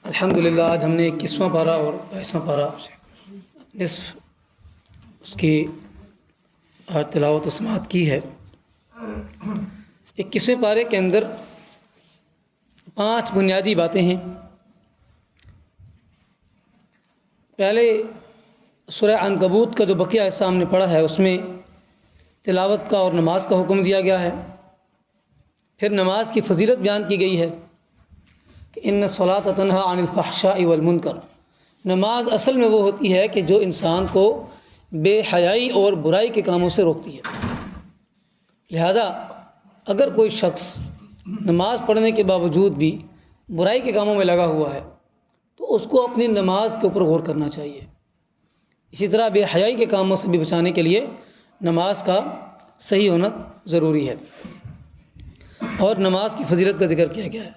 الحمدللہ آج ہم نے 21واں پارہ اور 22واں پارہ نصف اس کی تلاوت و سماعت کی ہے۔ 21ویں پارے کے اندر 5 بنیادی باتیں ہیں۔ پہلے سورہ عنکبوت کا جو بقیہ حصہ ہم نے پڑھا ہے اس میں تلاوت کا اور نماز کا حکم دیا گیا ہے۔ پھر نماز کی فضیلت بیان کی گئی ہے کہ ان الصلاۃ تنہی عن الفحشاء والمنکر، نماز اصل میں وہ ہوتی ہے کہ جو انسان کو بے حیائی اور برائی کے کاموں سے روکتی ہے۔ لہذا اگر کوئی شخص نماز پڑھنے کے باوجود بھی برائی کے کاموں میں لگا ہوا ہے تو اس کو اپنی نماز کے اوپر غور کرنا چاہیے۔ اسی طرح بے حیائی کے کاموں سے بھی بچانے کے لیے نماز کا صحیح ہونا ضروری ہے، اور نماز کی فضیلت کا ذکر کیا گیا ہے۔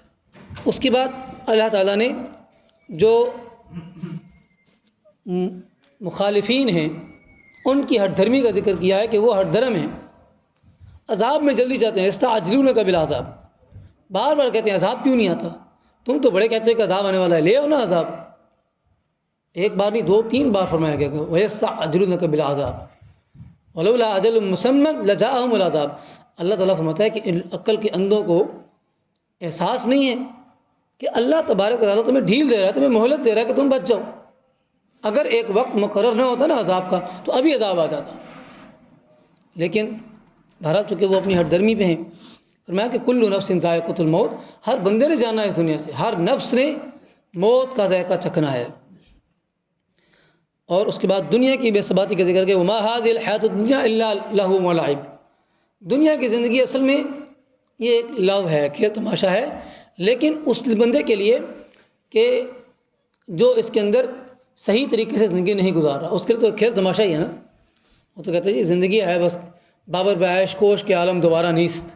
اس کے بعد اللہ تعالیٰ نے جو مخالفین ہیں ان کی ہٹ دھرمی کا ذکر کیا ہے کہ وہ ہٹ دھرم ہیں، عذاب میں جلدی چاہتے ہیں۔ یستعجلونک بالعذاب، بار بار کہتے ہیں عذاب کیوں نہیں آتا؟ تم تو بڑے کہتے ہیں کہ عذاب آنے والا ہے، لے آؤ نا عذاب۔ ایک بار نہیں 2-3 بار فرمایا گیا کہ وَيَسْتَعْجِلُونَكَ بِالْعَذَابِ وَلَوْلَا أَجَلٌ مُّسَمًّى لَجَاءَهُمُ الْعَذَابُ۔ اللہ تعالیٰ فرماتا ہے کہ عقل کے اندھوں کو احساس نہیں ہے کہ اللہ تبارک و تعالیٰ تمہیں ڈھیل دے رہا ہے، تمہیں مہلت دے رہا ہے کہ تم بچ جاؤ۔ اگر ایک وقت مقرر نہ ہوتا نا عذاب کا تو ابھی عذاب آ جاتا، لیکن بہرحال چونکہ وہ اپنی ہٹ درمی پہ ہیں، فرمایا کہ کل نفس ذائقۃ الموت، ہر بندے نے جانا ہے اس دنیا سے، ہر نفس نے موت کا ذائقہ چکھنا ہے۔ اور اس کے بعد دنیا کی بے ثباتی کا ذکر کہ وما هذه الحیاۃ الدنیا الا لہو ولعب، دنیا کی زندگی اصل میں یہ ایک لو ہے، کھیل تماشا ہے، لیکن اس بندے کے لیے کہ جو اس کے اندر صحیح طریقے سے زندگی نہیں گزار رہا، اس کے لیے تو کھیل تماشا ہی ہے نا۔ وہ تو کہتے ہیں جی زندگی ہے بس بابر بعیش کوش کے عالم دوبارہ نیست،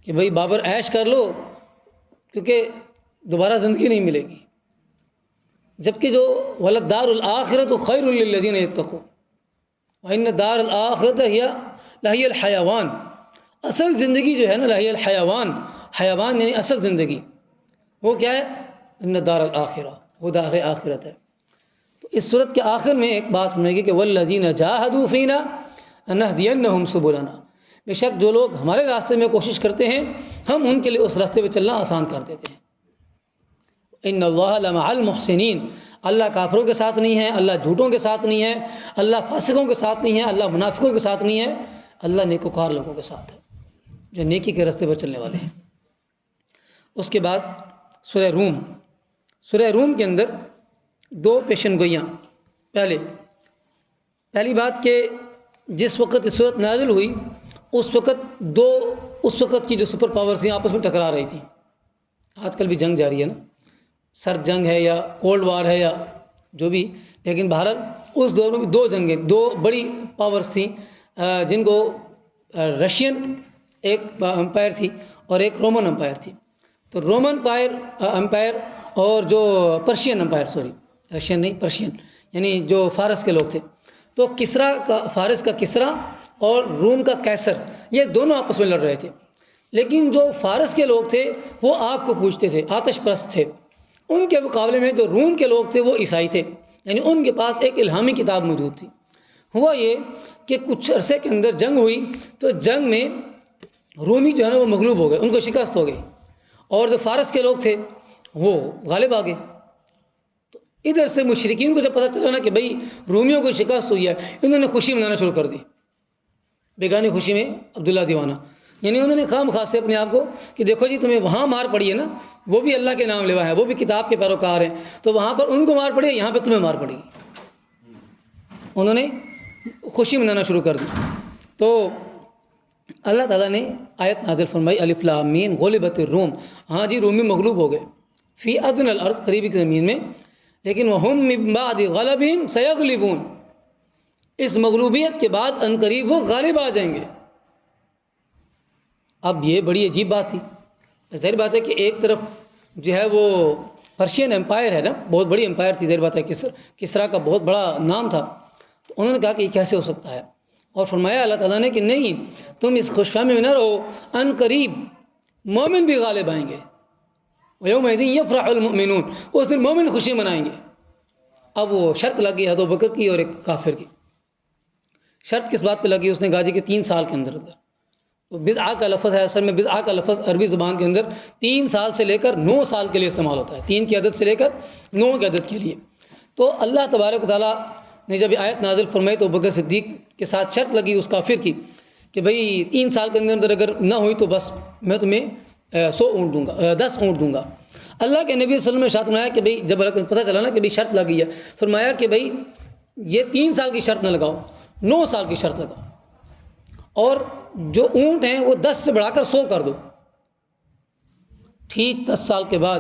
کہ بھئی بابر عیش کر لو کیونکہ دوبارہ زندگی نہیں ملے گی۔ جبکہ جو وَلَلدَّارُ الْآخِرَةُ خَيْرٌ لِّلَّذِينَ يَتَّقُونَ وَإِنَّ الدَّارَ الْآخِرَةَ لَهِيَ الْحَيَوَانُ، اصل زندگی جو ہے نا لَهِيَ الْحَيَوَانُ، حیوان یعنی اصل زندگی، وہ کیا ہے؟ ان الدار الآخرہ، وہ دار آخرت ہے۔ تو اس صورت کے آخر میں ایک بات سنے گی کہ وَالَّذِينَ جَاهَدُوا فِينَا لَنَهْدِيَنَّهُمْ سُبُلَنَا، بے شک جو لوگ ہمارے راستے میں کوشش کرتے ہیں ہم ان کے لیے اس راستے پہ چلنا آسان کر دیتے ہیں۔ ان اللہ لمع المحسنین، اللہ کافروں کے ساتھ نہیں ہے، اللہ جھوٹوں کے ساتھ نہیں ہے، اللہ فاسقوں کے ساتھ نہیں ہے، اللہ منافقوں کے ساتھ نہیں ہے، اللہ نیکوکار لوگوں کے ساتھ ہے جو نیکی کے راستے پر چلنے والے ہیں۔ اس کے بعد سورہ روم، سورہ روم کے اندر 2 پیشن گوئیاں۔ پہلی بات کہ جس وقت یہ صورت نازل ہوئی اس وقت کی جو سپر پاورز تھیں آپس میں ٹکرا رہی تھیں۔ آج کل بھی جنگ جاری ہے نا، سرد جنگ ہے یا کولڈ وار ہے یا جو بھی، لیکن بہرحال اس دور میں بھی 2 جنگیں، 2 بڑی پاورز تھیں جن کو رشین ایک امپائر تھی اور ایک رومن امپائر تھی۔ تو رومن امپائر اور جو پرشین امپائر، رشین نہیں پرشین، یعنی جو فارس کے لوگ تھے، تو فارس کا کسرا اور روم کا کیسر، یہ دونوں آپس میں لڑ رہے تھے۔ لیکن جو فارس کے لوگ تھے وہ آگ کو پوجتے تھے، آتش پرست تھے، ان کے مقابلے میں جو روم کے لوگ تھے وہ عیسائی تھے، یعنی ان کے پاس ایک الہامی کتاب موجود تھی۔ ہوا یہ کہ کچھ عرصے کے اندر جنگ ہوئی تو جنگ میں رومی جو ہے نا وہ مغلوب ہو گئے، ان کو شکست ہو گئی، اور جو فارس کے لوگ تھے وہ غالب آ گئے۔ تو ادھر سے مشرکین کو جب پتہ چلا نا کہ بھئی رومیوں کو شکست ہوئی ہے، انہوں نے خوشی منانا شروع کر دی، بیگانی خوشی میں عبداللہ دیوانہ، یعنی انہوں نے خام خاص سے اپنے آپ کو کہ دیکھو جی تمہیں وہاں مار پڑی ہے نا، وہ بھی اللہ کے نام لیوا ہے، وہ بھی کتاب کے پیروکار ہیں، تو وہاں پر ان کو مار پڑی ہے، یہاں پہ تمہیں مار پڑے گی۔ انہوں نے خوشی منانا شروع کر دی۔ تو اللہ تعالیٰ نے آیت نازل فرمائی الف لام میم غلبت الروم، ہاں جی رومی مغلوب ہو گئے، فی ادنی الارض، قریبی کی زمین میں، لیکن وہم من بعد غلبہم سیغلبون، اس مغلوبیت کے بعد ان قریب وہ غالب آ جائیں گے۔ اب یہ بڑی عجیب بات تھی، ظاہر بات ہے کہ ایک طرف جو ہے وہ پرشین امپائر ہے نا، بہت بڑی امپائر تھی، ظاہر بات ہے کسرا کا بہت بڑا نام تھا، تو انہوں نے کہا کہ یہ کیسے ہو سکتا ہے، اور فرمایا اللہ تعالیٰ نے کہ نہیں، تم اس خوش فہمی میں نہ رہو، ان قریب مومن بھی غالب آئیں گے، وَيَوْمَئِذٍ يَفْرَحُ الْمُؤْمِنُونَ، اس دن مومن خوشی منائیں گے۔ اب وہ شرط لگی ابو بکر کی اور ایک کافر کی۔ شرط کس بات پہ لگی؟ اس نے کہا جی کہ 3 سال کے اندر تو بدعہ کا لفظ ہے، اصل میں بدعہ کا لفظ عربی زبان کے اندر 3 سال سے لے کر 9 سال کے لیے استعمال ہوتا ہے، 3 کی عدد سے لے کر 9 کی عدد کے لیے۔ تو اللہ تبارک و تعالیٰ نے جب یہ آیت نازل فرمائی تو بکر صدیق کے ساتھ شرط لگی اس کافر کی کہ بھئی 3 سال کے اندر اگر نہ ہوئی تو بس میں تمہیں 100 اونٹ دوں گا، 10 اونٹ دوں گا۔ اللہ کے نبی صلی اللہ علیہ وسلم نے ارشاد فرمایا کہ بھئی جب پتہ چلا نا کہ بھئی شرط لگی ہے، فرمایا کہ بھئی یہ 3 سال کی شرط نہ لگاؤ، 9 سال کی شرط لگاؤ، اور جو اونٹ ہیں وہ 10 سے بڑھا کر 100 کر دو۔ ٹھیک 10 سال کے بعد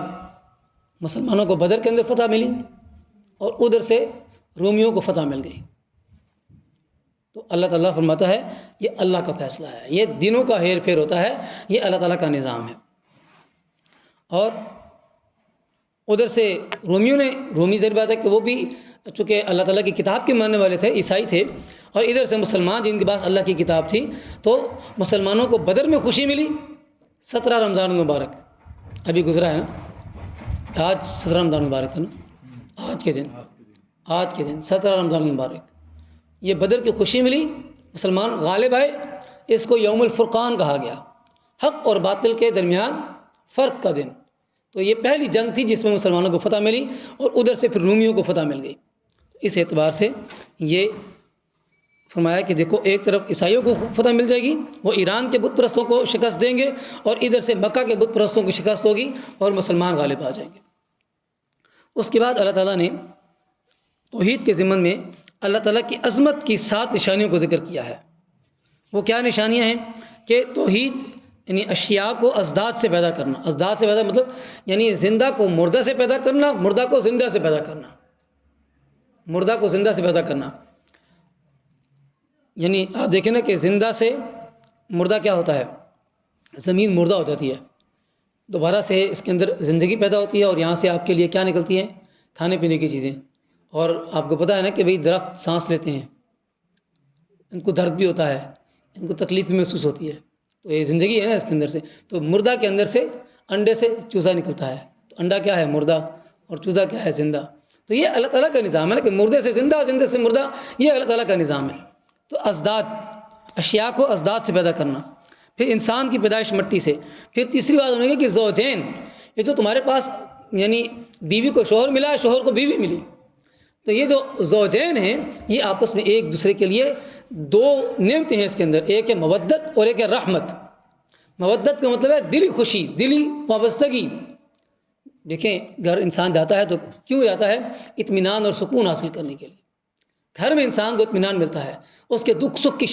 مسلمانوں کو بدر کے اندر فتح ملی اور ادھر سے رومیوں کو فتح مل گئی۔ تو اللہ تعالیٰ فرماتا ہے یہ اللہ کا فیصلہ ہے، یہ دنوں کا ہیر پھیر ہوتا ہے، یہ اللہ تعالیٰ کا نظام ہے۔ اور ادھر سے رومیوں نے، رومی ظاہر بات ہے کہ وہ بھی چونکہ اللہ تعالیٰ کی کتاب کے ماننے والے تھے، عیسائی تھے، اور ادھر سے مسلمان جن کے پاس اللہ کی کتاب تھی، تو مسلمانوں کو بدر میں خوشی ملی۔ 17 رمضان المبارک ابھی گزرا ہے نا، آج 17 رمضان المبارک تھا نا، آج کے دن 17 رمضان المبارک، یہ بدر کی خوشی ملی، مسلمان غالب آئے، اس کو یوم الفرقان کہا گیا، حق اور باطل کے درمیان فرق کا دن۔ تو یہ پہلی جنگ تھی جس میں مسلمانوں کو فتح ملی، اور ادھر سے پھر رومیوں کو فتح مل گئی۔ اس اعتبار سے یہ فرمایا کہ دیکھو ایک طرف عیسائیوں کو فتح مل جائے گی، وہ ایران کے بت پرستوں کو شکست دیں گے، اور ادھر سے مکہ کے بت پرستوں کی شکست ہوگی اور مسلمان غالب آ جائیں گے۔ اس کے بعد اللہ تعالیٰ نے توحید کے ضمن میں اللہ تعالیٰ کی عظمت کی 7 نشانیوں کو ذکر کیا ہے۔ وہ کیا نشانیاں ہیں؟ کہ توحید یعنی اشیاء کو ازداد سے پیدا کرنا، ازداد سے پیدا مطلب یعنی زندہ کو مردہ سے پیدا کرنا، مردہ کو زندہ سے پیدا کرنا، مردہ کو زندہ سے پیدا کرنا۔ یعنی آپ دیکھیں نا کہ زندہ سے مردہ کیا ہوتا ہے؟ زمین مردہ ہو جاتی ہے، دوبارہ سے اس کے اندر زندگی پیدا ہوتی ہے، اور یہاں سے آپ کے لیے کیا نکلتی ہیں؟ کھانے پینے کی چیزیں۔ اور آپ کو پتہ ہے نا کہ بھئی درخت سانس لیتے ہیں، ان کو درد بھی ہوتا ہے، ان کو تکلیف بھی محسوس ہوتی ہے، تو یہ زندگی ہے نا اس کے اندر سے۔ تو مردہ کے اندر سے انڈے سے چوزا نکلتا ہے، تو انڈا کیا ہے؟ مردہ، اور چوزا کیا ہے؟ زندہ۔ تو یہ اللہ تعالیٰ کا نظام ہے نا کہ مردے سے زندہ، زندے سے مردہ، یہ اللہ تعالیٰ کا نظام ہے۔ تو ازداد، اشیاء کو ازداد سے پیدا کرنا۔ پھر انسان کی پیدائش مٹی سے۔ پھر تیسری بات ہونے گی کہ زوجین، یہ جو تمہارے پاس یعنی بیوی کو شوہر ملا ہے، شوہر کو بیوی ملی، تو یہ جو زوجین ہیں یہ آپس میں ایک دوسرے کے لیے 2 نعمتیں ہیں اس کے اندر، ایک ہے مودت اور ایک ہے رحمت۔ مودت کا مطلب ہے دلی خوشی، دلی وابستگی۔ دیکھیں گھر انسان جاتا ہے تو کیوں جاتا ہے؟ اطمینان اور سکون حاصل کرنے کے لیے۔ گھر میں انسان کو اطمینان ملتا ہے، اس کے دکھ سکھ کی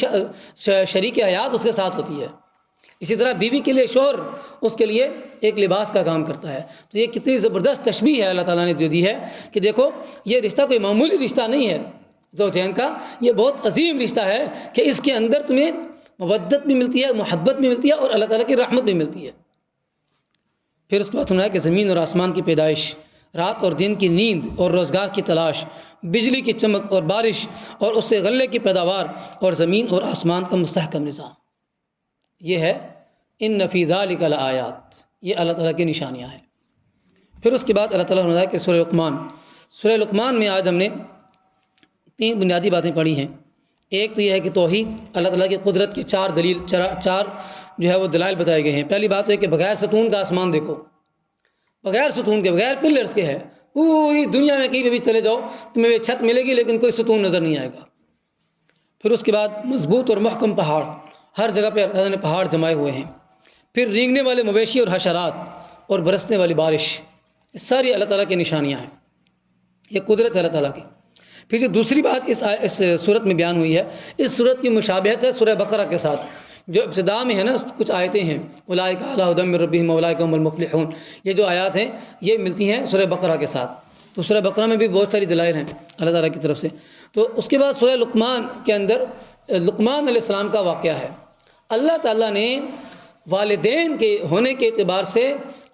شریک حیات اس کے ساتھ ہوتی ہے۔ اسی طرح بیوی کے لیے شوہر اس کے لیے ایک لباس کا کام کرتا ہے۔ تو یہ کتنی زبردست تشبیہ ہے اللہ تعالیٰ نے جو دی ہے کہ دیکھو یہ رشتہ کوئی معمولی رشتہ نہیں ہے زوجین کا، یہ بہت عظیم رشتہ ہے کہ اس کے اندر تمہیں مودت بھی ملتی ہے، محبت بھی ملتی ہے، اور اللہ تعالیٰ کی رحمت بھی ملتی ہے۔ پھر اس کے بعد سنا ہے کہ زمین اور آسمان کی پیدائش، رات اور دن کی نیند اور روزگار کی تلاش، بجلی کی چمک اور بارش، اور اس سے غلے کی پیداوار، اور زمین اور آسمان کا مستحکم نظام۔ یہ ہے ان فی ذلک لآیات، یہ اللہ تعالیٰ کی نشانیاں ہیں۔ پھر اس کے بعد اللہ تعالیٰ نے بتایا کہ سورہ لقمان میں آج ہم نے 3 بنیادی باتیں پڑھی ہیں۔ ایک تو یہ ہے کہ توحید، اللہ تعالیٰ کی قدرت کی 4 دلیل، 4 جو ہے وہ دلائل بتائے گئے ہیں۔ پہلی بات تو ہے کہ بغیر ستون کا آسمان دیکھو، بغیر ستون کے، بغیر پلرز کے ہے۔ پوری دنیا میں کہیں پہ بھی چلے جاؤ تمہیں چھت ملے گی لیکن کوئی ستون نظر نہیں آئے گا۔ پھر اس کے بعد مضبوط اور محکم پہاڑ، ہر جگہ پہ اللہ تعالیٰ نے پہاڑ جمائے ہوئے ہیں۔ پھر رینگنے والے مویشی اور حشرات، اور برسنے والی بارش، یہ ساری اللہ تعالیٰ کی نشانیاں ہیں، یہ قدرت ہے اللہ تعالیٰ کی۔ پھر جو دوسری بات اس صورت میں بیان ہوئی ہے، اس صورت کی مشابہت ہے سورہ بقرہ کے ساتھ، جو ابتداء میں ہے نا کچھ آیتیں ہیں، اولئک علی ھدی من ربہم واولئک هم المفلحون، یہ جو آیات ہیں یہ ملتی ہیں سورہ بقرہ کے ساتھ۔ تو سورہ بقرہ میں بھی بہت ساری دلائل ہیں اللہ تعالیٰ کی طرف سے۔ تو اس کے بعد سورہ لقمان کے اندر لقمان علیہ السلام کا واقعہ ہے۔ اللہ تعالیٰ نے والدین کے ہونے کے اعتبار سے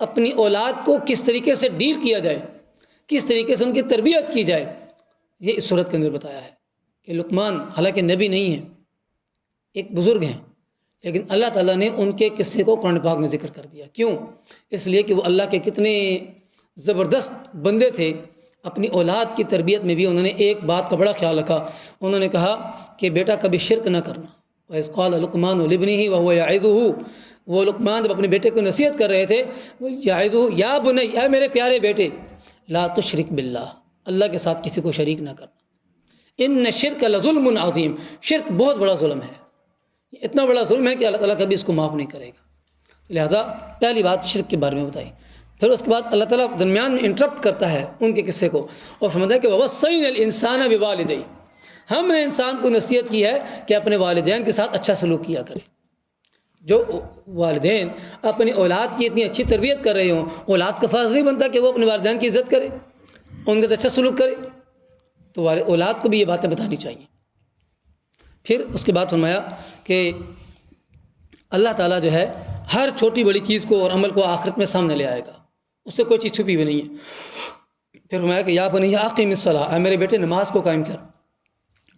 اپنی اولاد کو کس طریقے سے ڈیل کیا جائے، کس طریقے سے ان کی تربیت کی جائے، یہ اس صورت کے اندر بتایا ہے کہ لقمان حالانکہ نبی نہیں ہے، ایک بزرگ ہیں، لیکن اللہ تعالیٰ نے ان کے قصے کو قرآن پاک میں ذکر کر دیا. کیوں؟ اس لیے کہ وہ اللہ کے کتنے زبردست بندے تھے. اپنی اولاد کی تربیت میں بھی انہوں نے ایک بات کا بڑا خیال رکھا. انہوں نے کہا کہ بیٹا کبھی شرک نہ کرنا. وَإِذْ قَالَ لُقْمَانُ لِابْنِهِ وَهُوَ يَعِظُهُ، وہ لقمان جب اپنے بیٹے کو نصیحت کر رہے تھے، وہ یعظہ یا بنی، اے میرے پیارے بیٹے، لا تشرک باللہ، اللہ کے ساتھ کسی کو شریک نہ کرنا. ان شرک لظلم عظیم، شرک بہت بڑا ظلم ہے، اتنا بڑا ظلم ہے کہ اللہ تعالیٰ کبھی اس کو معاف نہیں کرے گا. لہذا پہلی بات شرک کے بارے میں بتائی. پھر اس کے بعد اللہ تعالیٰ درمیان میں انٹرپٹ کرتا ہے ان کے قصے کو اور فرماتا ہے کہ وَوَصَّيْنَا الْإِنسَانَ بِوَالِدَيْهِ، ہم نے انسان کو نصیحت کی ہے کہ اپنے والدین کے ساتھ اچھا سلوک کیا کرے. جو والدین اپنی اولاد کی اتنی اچھی تربیت کر رہے ہوں، اولاد کا فرض نہیں بنتا کہ وہ اپنے والدین کی عزت کرے، ان کے ساتھ اچھا سلوک کرے. تو اولاد کو بھی یہ باتیں بتانی چاہیے. پھر اس کے بعد فرمایا کہ اللہ تعالیٰ جو ہے ہر چھوٹی بڑی چیز کو اور عمل کو آخرت میں سامنے لے آئے گا، اس سے کوئی چیز چھپی ہوئی نہیں ہے. پھر فرمایا کہ یا بنی اقیم الصلاۃ، اے میرے بیٹے نماز کو قائم کر.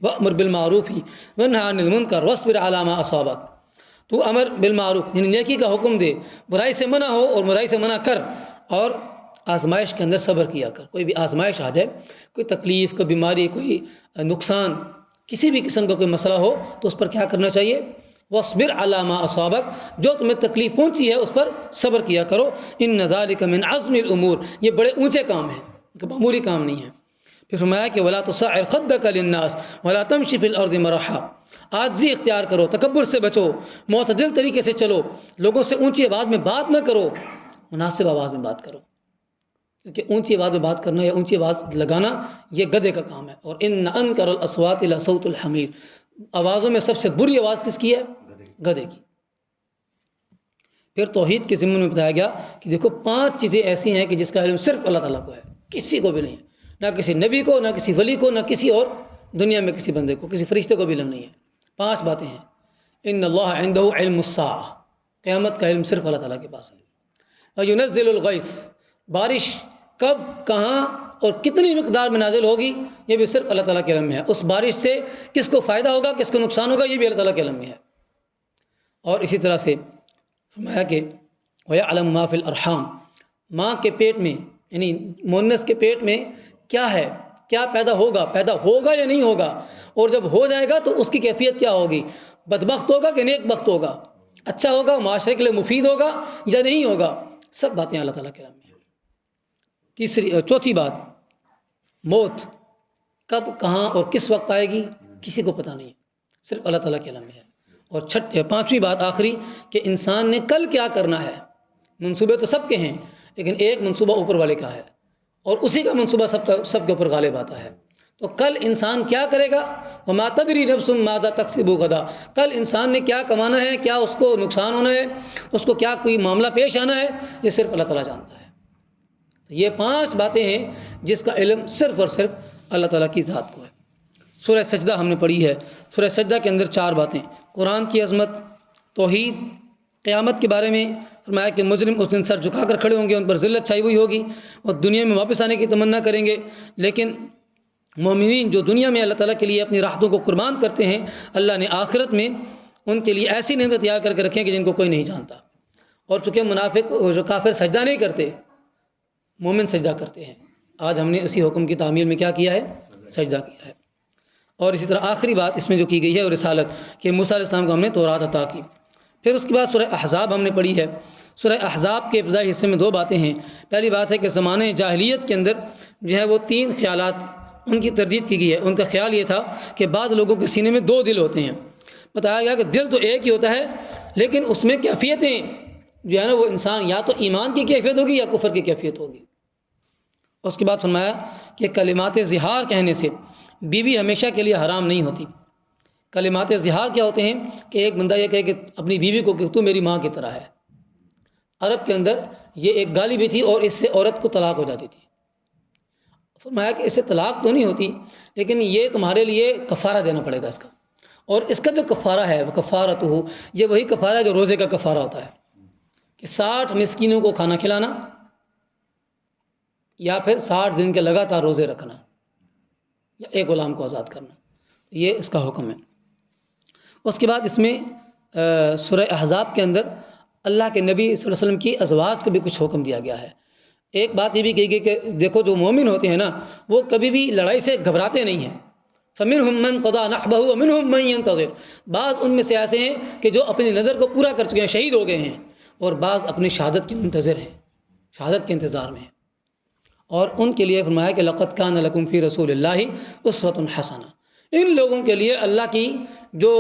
وأمر بالمعروف وانہی عن المنکر واصبر علی ما اصابک، تو امر بالمعروف یعنی نیکی کا حکم دے، برائی سے منع ہو اور برائی سے منع کر، اور آزمائش کے اندر صبر کیا کر. کوئی بھی آزمائش آ جائے، کوئی تکلیف، کوئی بیماری، کوئی نقصان، کسی بھی قسم کا کوئی مسئلہ ہو تو اس پر کیا کرنا چاہیے؟ واصبر علی ما اصابک، جو تمہیں تکلیف پہنچی ہے اس پر صبر کیا کرو. ان ذلک من عزم الامور، یہ بڑے اونچے کام ہیں، معمولی کام نہیں ہے. پھر فرمایا کہ ولا تصعر خدک للناس ولا تمشی فی الارض مرحا، عاجزی اختیار کرو، تکبر سے بچو، معتدل طریقے سے چلو، لوگوں سے اونچی آواز میں بات نہ کرو، مناسب آواز میں بات کرو، کیونکہ اونچی آواز میں بات کرنا یا اونچی آواز لگانا یہ گدھے کا کام ہے. اور ان انکر الاصوات لصوت الحمیر، آوازوں میں سب سے بری آواز کس کی ہے؟ گدھے کی. پھر توحید کے ضمن میں بتایا گیا کہ دیکھو 5 چیزیں ایسی ہیں کہ جس کا علم صرف اللہ تعالیٰ کو ہے، کسی کو بھی نہیں ہے، نہ کسی نبی کو، نہ کسی ولی کو، نہ کسی اور دنیا میں کسی بندے کو، کسی فرشتے کو بھی علم نہیں ہے. 5 باتیں ہیں. ان اللہ عنده علم الساعہ، قیامت کا علم صرف اللہ تعالیٰ کے پاس ہے. وینزل الغیث، بارش کب، کہاں اور کتنی مقدار میں نازل ہوگی یہ بھی صرف اللہ تعالیٰ کے علم میں ہے. اس بارش سے کس کو فائدہ ہوگا، کس کو نقصان ہوگا، یہ بھی اللہ تعالیٰ کے علم میں ہے. اور اسی طرح سے فرمایا کہ وَيَعْلَمُ مَا فِي الْأَرْحَامِ، ماں کے پیٹ میں یعنی مونس کے پیٹ میں کیا ہے، کیا پیدا ہوگا یا نہیں ہوگا، اور جب ہو جائے گا تو اس کی کیفیت کیا ہوگی، بدبخت ہوگا کہ نیک بخت ہوگا، اچھا ہوگا، معاشرے کے لیے مفید ہوگا یا نہیں ہوگا، سب باتیں اللہ تعالیٰ کے علم میں ہیں. چوتھی بات، موت کب، کہاں اور کس وقت آئے گی کسی کو پتہ نہیں ہے، صرف اللہ تعالیٰ کے علم میں ہے. اور 5ویں بات آخری کہ انسان نے کل کیا کرنا ہے. منصوبے تو سب کے ہیں لیکن ایک منصوبہ اوپر والے کا ہے اور اسی کا منصوبہ سب کے اوپر غالب آتا ہے. تو کل انسان کیا کرے گا، وما تدری نفس ماذا تکسب غدا، کل انسان نے کیا کمانا ہے، کیا اس کو نقصان ہونا ہے، اس کو کیا کوئی معاملہ پیش آنا ہے، یہ صرف اللہ تعالیٰ جانتا ہے. یہ 5 باتیں ہیں جس کا علم صرف اور صرف اللہ تعالیٰ کی ذات کو ہے. سورہ سجدہ ہم نے پڑھی ہے. سورہ سجدہ کے اندر 4 باتیں، قرآن کی عظمت، توحید، قیامت کے بارے میں فرمایا کہ مجرم اس دن سر جھکا کر کھڑے ہوں گے، ان پر ذلت چھائی ہوئی ہوگی اور دنیا میں واپس آنے کی تمنا کریں گے. لیکن مومنین جو دنیا میں اللہ تعالیٰ کے لیے اپنی راحتوں کو قربان کرتے ہیں، اللہ نے آخرت میں ان کے لیے ایسی نعمتیں تیار کر کے رکھیں کہ جن کو کوئی نہیں جانتا. اور چونکہ منافق جو کافر سجدہ نہیں کرتے، مومن سجدہ کرتے ہیں. آج ہم نے اسی حکم کی تعمیل میں کیا کیا ہے؟ سجدہ کیا ہے. اور اسی طرح آخری بات اس میں جو کی گئی ہے وہ رسالت، کہ موسیٰ علیہ السلام کو ہم نے تورات عطا کی. پھر اس کے بعد سورہ احزاب ہم نے پڑھی ہے. سورہ احزاب کے ابتدائی حصے میں 2 باتیں ہیں. پہلی بات ہے کہ زمانے جاہلیت کے اندر جو ہے وہ 3 خیالات ان کی تردید کی گئی ہے. ان کا خیال یہ تھا کہ بعض لوگوں کے سینے میں 2 دل ہوتے ہیں. بتایا گیا کہ دل تو ایک ہی ہوتا ہے لیکن اس میں کیفیتیں جو ہے نا وہ انسان یا تو ایمان کی کیفیت ہوگی یا کفر کی کیفیت ہوگی. اس کے بعد فرمایا کہ کلمات زہار کہنے سے بیوی ہمیشہ کے لیے حرام نہیں ہوتی. کلمات زہار کیا ہوتے ہیں کہ ایک بندہ یہ کہے کہ اپنی بیوی کو کہ تو میری ماں کی طرح ہے. عرب کے اندر یہ ایک گالی بھی تھی اور اس سے عورت کو طلاق ہو جاتی تھی. فرمایا کہ اس سے طلاق تو نہیں ہوتی لیکن یہ تمہارے لیے کفارہ دینا پڑے گا اس کا. اور اس کا جو کفارہ ہے وہ کفارۃ ہو، یہ وہی کفارہ ہے جو روزے کا کفارہ ہوتا ہے کہ 60 مسکینوں کو کھانا کھلانا یا پھر 60 دن کے لگاتار روزے رکھنا یا ایک غلام کو آزاد کرنا، یہ اس کا حکم ہے. اس کے بعد اس میں سورہ احزاب کے اندر اللہ کے نبی صلی اللہ علیہ وسلم کی ازواج کو بھی کچھ حکم دیا گیا ہے۔ ایک بات یہ بھی کہی گئی کہ دیکھو جو مومن ہوتے ہیں نا وہ کبھی بھی لڑائی سے گھبراتے نہیں ہیں۔ فَمِنْهُمْ مَنْ قَضَى نَحْبَهُ وَمِنْهُمْ مَنْ يَنْتَظِرُ، بعض ان میں سے ایسے ہیں کہ جو اپنی نظر کو پورا کر چکے ہیں، شہید ہو گئے ہیں، اور بعض اپنی شہادت کے منتظر ہیں، شہادت کے انتظار میں ہیں۔ اور ان کے لیے فرمایا کہ لَقَدْ كَانَ لَكُمْ فِي رَسُولِ اللَّهِ أُسْوَةٌ حَسَنَةٌ، ان لوگوں کے لیے اللہ کی جو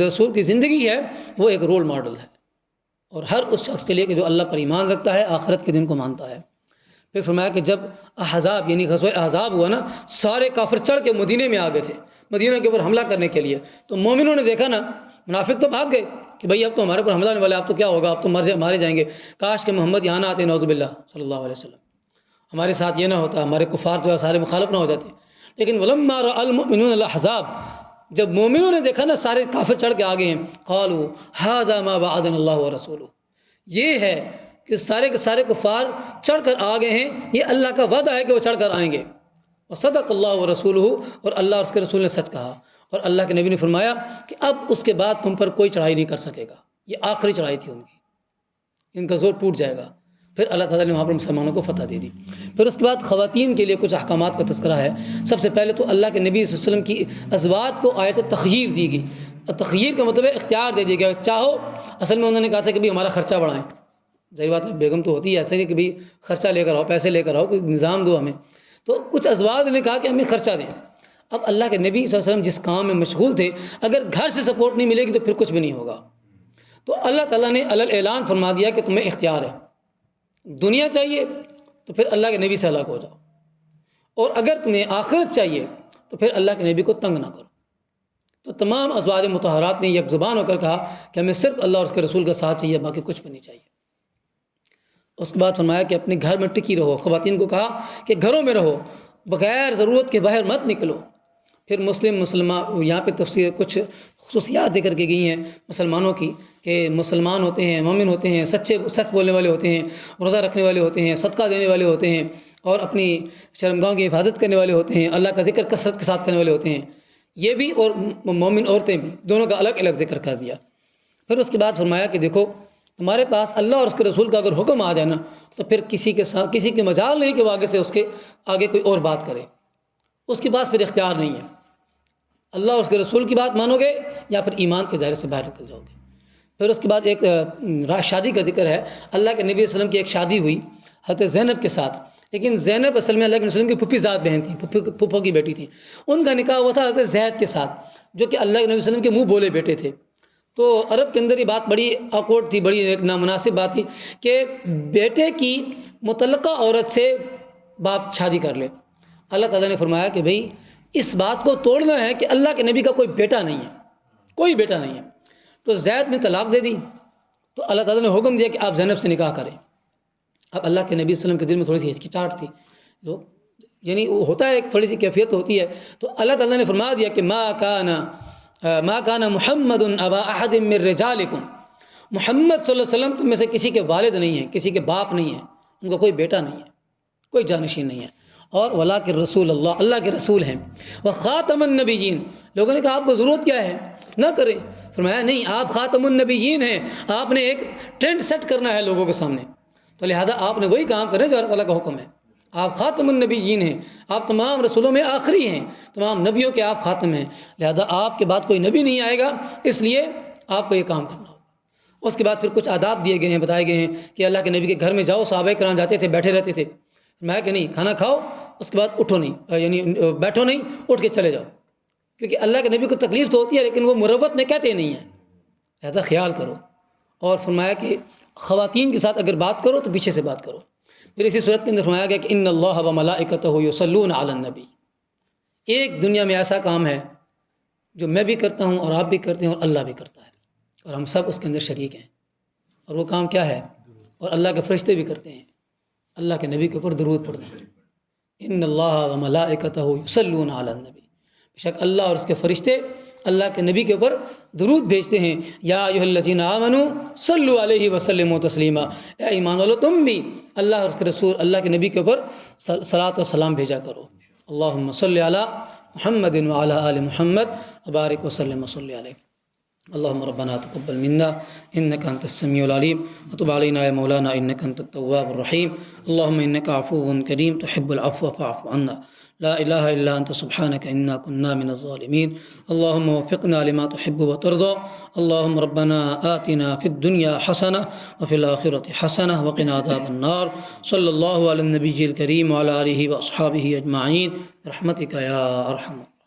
رسول کی زندگی ہے وہ ایک رول ماڈل ہے، اور ہر اس شخص کے لیے کہ جو اللہ پر ایمان رکھتا ہے، آخرت کے دن کو مانتا ہے۔ پھر فرمایا کہ جب احزاب یعنی غزوہ احزاب ہوا نا، سارے کافر چڑھ کے مدینے میں آ گئے تھے، مدینہ کے اوپر حملہ کرنے کے لیے۔ تو مومنوں نے دیکھا نا، منافق تو بھاگ گئے کہ بھئی اب تو ہمارے اوپر حملہ ہونے والا ہے، اب تو کیا ہوگا، اب تو مارے جائیں گے، کاش کہ محمد یہاں نہ آتے نعوذ باللہ صلی اللہ علیہ وسلم، ہمارے ساتھ یہ نہ ہوتا، ہمارے کفار جو ہے سارے مخالف نہ ہو جاتے۔ لیکن وَلَمَّا رَأَى الْمُؤْمِنُونَ الْأَحْزَابَ، جب مومنوں نے دیکھا نا سارے کافر چڑھ کے آگے ہیں، قالوا هَذَا مَا وَعَدَنَا اللَّهُ وَرَسُولُهُ، یہ ہے کہ سارے کے سارے کفار چڑھ کر آ گئے ہیں، یہ اللہ کا وعدہ ہے کہ وہ چڑھ کر آئیں گے۔ وصدق اللہ ورسولہ، اور اللہ اور اس کے رسول نے سچ کہا۔ اور اللہ کے نبی نے فرمایا کہ اب اس کے بعد تم پر کوئی چڑھائی نہیں کر سکے گا، یہ آخری چڑھائی تھی ان کی، ان کا زور ٹوٹ جائے گا۔ پھر اللہ تعالیٰ نے وہاں پر مسلمانوں کو فتح دے دی۔ پھر اس کے بعد خواتین کے لیے کچھ احکامات کا تذکرہ ہے۔ سب سے پہلے تو اللہ کے نبی صلی اللہ علیہ وسلم کی ازواج کو آیت تخییر دی گئی۔ تخییر کا مطلب ہے اختیار دے دیا گیا، چاہو، اصل میں انہوں نے کہا تھا کہ بھی ہمارا خرچہ بڑھائیں، ظاہر بات ہے بیگم تو ہوتی ہے ایسے کہ بھی خرچہ لے کر آؤ، پیسے لے کر آؤ، کوئی نظام دو ہمیں۔ تو کچھ ازواج نے کہا کہ ہمیں خرچہ دیں۔ اب اللہ کے نبی صلی اللہ علیہ وسلم جس کام میں مشغول تھے، اگر گھر سے سپورٹ نہیں ملے گی تو پھر کچھ بھی نہیں ہوگا۔ تو اللہ تعالیٰ نے علی الاعلان فرما دیا کہ تمہیں اختیار ہے، دنیا چاہیے تو پھر اللہ کے نبی سے الگ ہو جاؤ، اور اگر تمہیں آخرت چاہیے تو پھر اللہ کے نبی کو تنگ نہ کرو۔ تو تمام ازواج مطہرات نے یک زبان ہو کر کہا کہ ہمیں صرف اللہ اور اس کے رسول کا ساتھ چاہیے، باقی کچھ بھی نہیں چاہیے۔ اس کے بعد فرمایا کہ اپنے گھر میں ٹکی رہو، خواتین کو کہا کہ گھروں میں رہو، بغیر ضرورت کے باہر مت نکلو۔ پھر مسلمان یہاں پہ تفسیر کچھ خصوصیات ذکر کی گئی ہیں مسلمانوں کی، کہ مسلمان ہوتے ہیں، مومن ہوتے ہیں، سچ بولنے والے ہوتے ہیں، روزہ رکھنے والے ہوتے ہیں، صدقہ دینے والے ہوتے ہیں، اور اپنی شرمگاہوں کی حفاظت کرنے والے ہوتے ہیں، اللہ کا ذکر کثرت کے ساتھ کرنے والے ہوتے ہیں، یہ بھی، اور مومن عورتیں بھی، دونوں کا الگ الگ ذکر کر دیا۔ پھر اس کے بعد فرمایا کہ دیکھو تمہارے پاس اللہ اور اس کے رسول کا اگر حکم آ جائے نا تو پھر کسی کی مجال نہیں کہ وہ آگے سے اس کے آگے کوئی اور بات کرے، اس کے پاس پھر اختیار نہیں ہے۔ اللہ اور اس کے رسول کی بات مانو گے یا پھر ایمان کے دائرے سے باہر نکل جاؤ گے۔ پھر اس کے بعد ایک شادی کا ذکر ہے۔ اللہ کے نبی صلی اللہ علیہ وسلم کی ایک شادی ہوئی حضرت زینب کے ساتھ، لیکن زینب اصل میں اللہ کے وسلم کی پھپھی زاد بہن تھیں، پھپھو کی بیٹی تھیں۔ ان کا نکاح ہوا تھا حضرت زید کے ساتھ، جو کہ اللہ کے نبی صلی اللہ علیہ وسلم کے منہ بولے بیٹے تھے۔ تو عرب کے اندر یہ بات بڑی آکورڈ تھی، بڑی ایک نامناسب بات تھی کہ بیٹے کی متعلقہ عورت سے باپ شادی کر لے۔ اللہ تعالیٰ نے فرمایا کہ بھئی اس بات کو توڑنا ہے کہ اللہ کے نبی کا کوئی بیٹا نہیں ہے، کوئی بیٹا نہیں ہے۔ تو زید نے طلاق دے دی، تو اللہ تعالیٰ نے حکم دیا کہ آپ زینب سے نکاح کریں۔ اب اللہ کے نبی صلی اللہ علیہ وسلم کے دل میں تھوڑی سی ہچکچاہٹ تھی، تو یعنی وہ ہوتا ہے ایک تھوڑی سی کیفیت ہوتی ہے، تو اللہ تعالیٰ نے فرما دیا کہ ما کان محمد ابا احد من رجالکم، محمد صلی اللہ علیہ وسلم تم میں سے کسی کے والد نہیں ہیں، کسی کے باپ نہیں ہیں، ان کا کوئی بیٹا نہیں ہے، کوئی جانشین نہیں ہے، اور ولکن رسول اللہ، اللہ کے رسول ہیں، وخاتم النبیین۔ لوگوں نے کہا آپ کو ضرورت کیا ہے، نہ کریں۔ فرمایا نہیں، آپ خاتم النبیین ہیں، آپ نے ایک ٹرینڈ سیٹ کرنا ہے لوگوں کے سامنے، تو لہذا آپ نے وہی کام کریں جو اللہ تعالیٰ کا حکم ہے۔ آپ خاتم النبیین ہیں، آپ تمام رسولوں میں آخری ہیں، تمام نبیوں کے آپ خاتم ہیں، لہذا آپ کے بعد کوئی نبی نہیں آئے گا، اس لیے آپ کو یہ کام کرنا ہوگا۔ اس کے بعد پھر کچھ آداب دیے گئے ہیں، بتائے گئے ہیں کہ اللہ کے نبی کے گھر میں جاؤ، صحابہ کرام جاتے تھے، بیٹھے رہتے تھے، میں کہ نہیں، کھانا کھاؤ اس کے بعد اٹھو نہیں، یعنی بیٹھو نہیں، اٹھ کے چلے جاؤ، کیونکہ اللہ کے نبی کو تکلیف تو ہوتی ہے لیکن وہ مروت میں کہتے نہیں ہیں، لہذا خیال کرو۔ اور فرمایا کہ خواتین کے ساتھ اگر بات کرو تو پیچھے سے بات کرو۔ پھر اسی صورت کے اندر فرمایا گیا کہ ان اللہ و ملائکتہ یصلون علی النبی، ایک دنیا میں ایسا کام ہے جو میں بھی کرتا ہوں اور آپ بھی کرتے ہیں اور اللہ بھی کرتا ہے، اور ہم سب اس کے اندر شریک ہیں، اور وہ کام کیا ہے، اور اللہ کے فرشتے بھی کرتے ہیں، اللہ کے نبی کے اوپر درود پڑھنا۔ ان اللہ و ملائکتہ یصلون علی النبی، بے شک اللہ اور اس کے فرشتے اللہ کے نبی کے اوپر درود بھیجتے ہیں۔ یا ایھا الذین آمنوا صلوا علیہ وسلموا تسلیما، اے ایمان والو تم بھی اللہ اور اس کے رسول اللہ کے نبی کے اوپر صلاۃ و سلام بھیجا کرو۔ اللہم صلی علی محمد وعلی آل محمد وبارک وسلم وصلی علیہ۔ اللهم ربنا تقبل منا إنك أنت السميع العليم وتب علينا يا مولانا إنك أنت التواب الرحيم اللهم إنك عفو كريم تحب العفو فاعف عنا لا إله إلا أنت سبحانك إنا كنا من الظالمين اللهم وفقنا لما تحب وترضى اللهم ربنا آتنا في الدنيا حسنة وفي الآخرة حسنة وقنا عذاب النار صلى الله على النبي الكريم وعلى آله وأصحابه أجمعين برحمتك يا أرحم